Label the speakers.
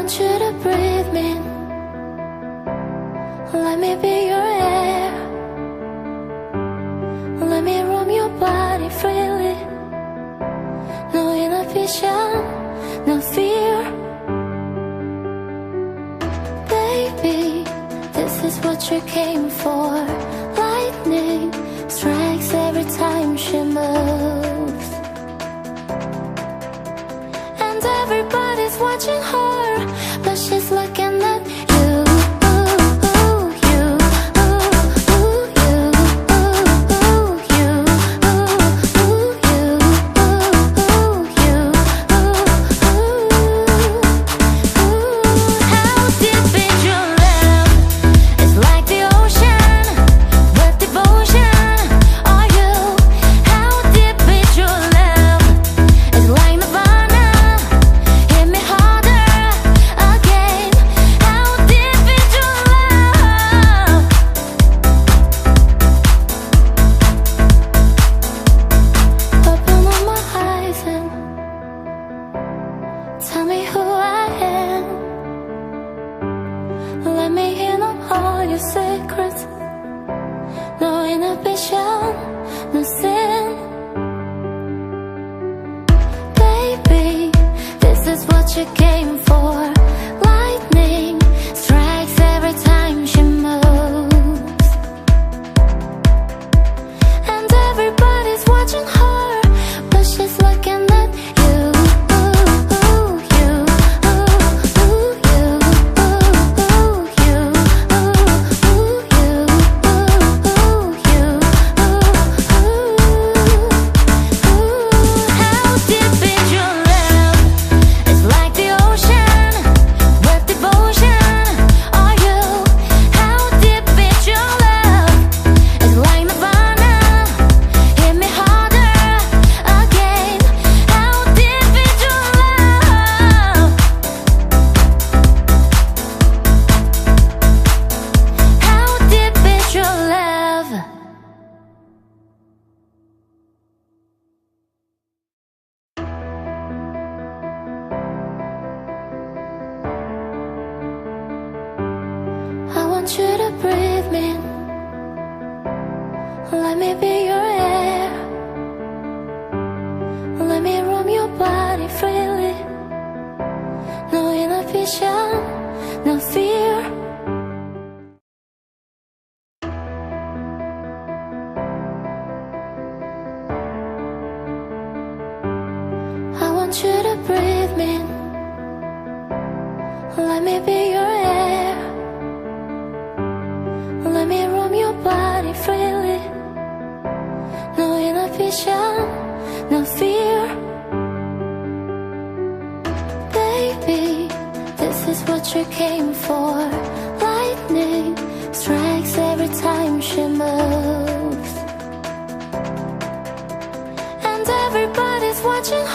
Speaker 1: want you to breathe me. Let me be your air. Let me roam your body freely. No inhibition, no fear. Baby, this is what you came for. Lightning strikes every time she moves, and everybody's watching her, but she's looking at you. Tell me who I am. Let me in on all your secrets. No inhibition, no sin. Baby, this is what you came for. Lightning strikes every time she moves, and everybody's watching her, but she's looking at you. I want you to breathe me. Let me be your air. Let me roam your body freely. No inhibition, no fear. I want you to breathe me. Let me be your air. Let me roam your body freely. No inhibition, no fear. Baby, this is what you came for. Lightning strikes every time she moves, and everybody's watching her.